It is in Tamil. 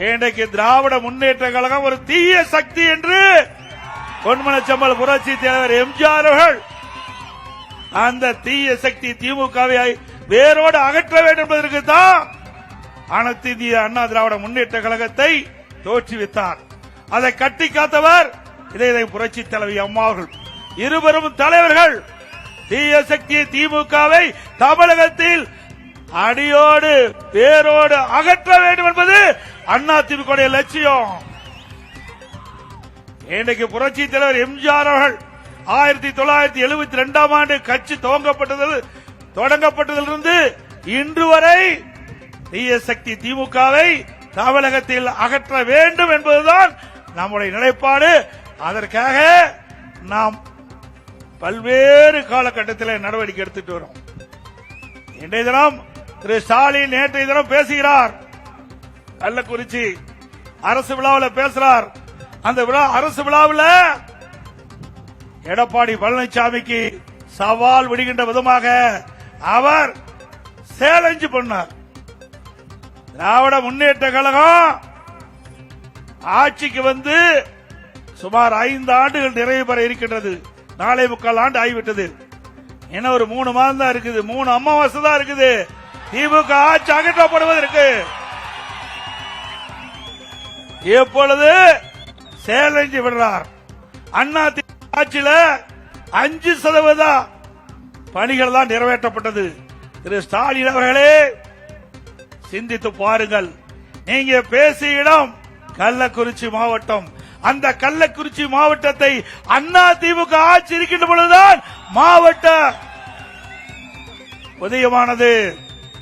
இன்றைக்கு திராவிட முன்னேற்ற கழகம் ஒரு தீய சக்தி என்று பொன்மனச்செம்மல் புரட்சி தலைவர் எம்ஜிஆர் அவர்கள் அந்த தீய சக்தி திமுகவை வேரோடு அகற்ற வேண்டும் என்பதற்கு தான் அனைத்து இந்திய அண்ணா திராவிட முன்னேற்ற கழகத்தை தோற்றுவித்தார். அதை கட்டி காத்தவர் இதை புரட்சி தலைவி அம்மா அவர்கள். இருவரும் தலைவர்கள் தீய சக்தி திமுகவை தமிழகத்தில் அடியோடு வேரோடு அகற்ற வேண்டும் என்பது அண்ணா திமுக லட்சியம். இன்றைக்கு புரட்சி தலைவர் எம்ஜிஆர் அவர்கள் 1972ஆம் ஆண்டு கட்சி தொடங்கப்பட்டதிலிருந்து இன்று வரை தீய சக்தி திமுகவை தமிழகத்தில் அகற்ற வேண்டும் என்பதுதான் நம்முடைய நிலைப்பாடு. அதற்காக நாம் பல்வேறு காலகட்டத்தில் நடவடிக்கை எடுத்துட்டு வரோம். இன்றைய தினம் திரு ஸ்டாலின் நேற்றைய தினம் பேசுகிறார். கள்ளக்குறிச்சி அரசு விழாவில் பேசுறார். அந்த அரசு விழாவில் எடப்பாடி பழனிசாமிக்கு சவால் விடுகின்ற விதமாக அவர் சேலஞ்சு பண்ணார். திராவிட முன்னேற்ற கழகம் ஆட்சிக்கு வந்து சுமார் 5 ஆண்டுகள் நிறைவு பெற இருக்கின்றது. 4.25 ஆண்டு ஆகிவிட்டது. இன்னும் ஒரு 3 மாதம் தான் இருக்குது. 3 அமாவாசை தான் இருக்குது. திமுக ஆட்சி அகற்றப்படுவதற்கு எப்பொழுது சேலஞ்சு விடுறார். அண்ணா ஆட்சியில 5% பணிகள் தான் நிறைவேற்றப்பட்டது. திரு ஸ்டாலின் அவர்களே சிந்தித்து பாருங்கள். நீங்க பேசிய இடம் கள்ளக்குறிச்சி மாவட்டம். அந்த கள்ளக்குறிச்சி மாவட்டத்தை அண்ணா திமுக ஆட்சி இருக்கின்ற பொழுதுதான் மாவட்ட உதயமானது.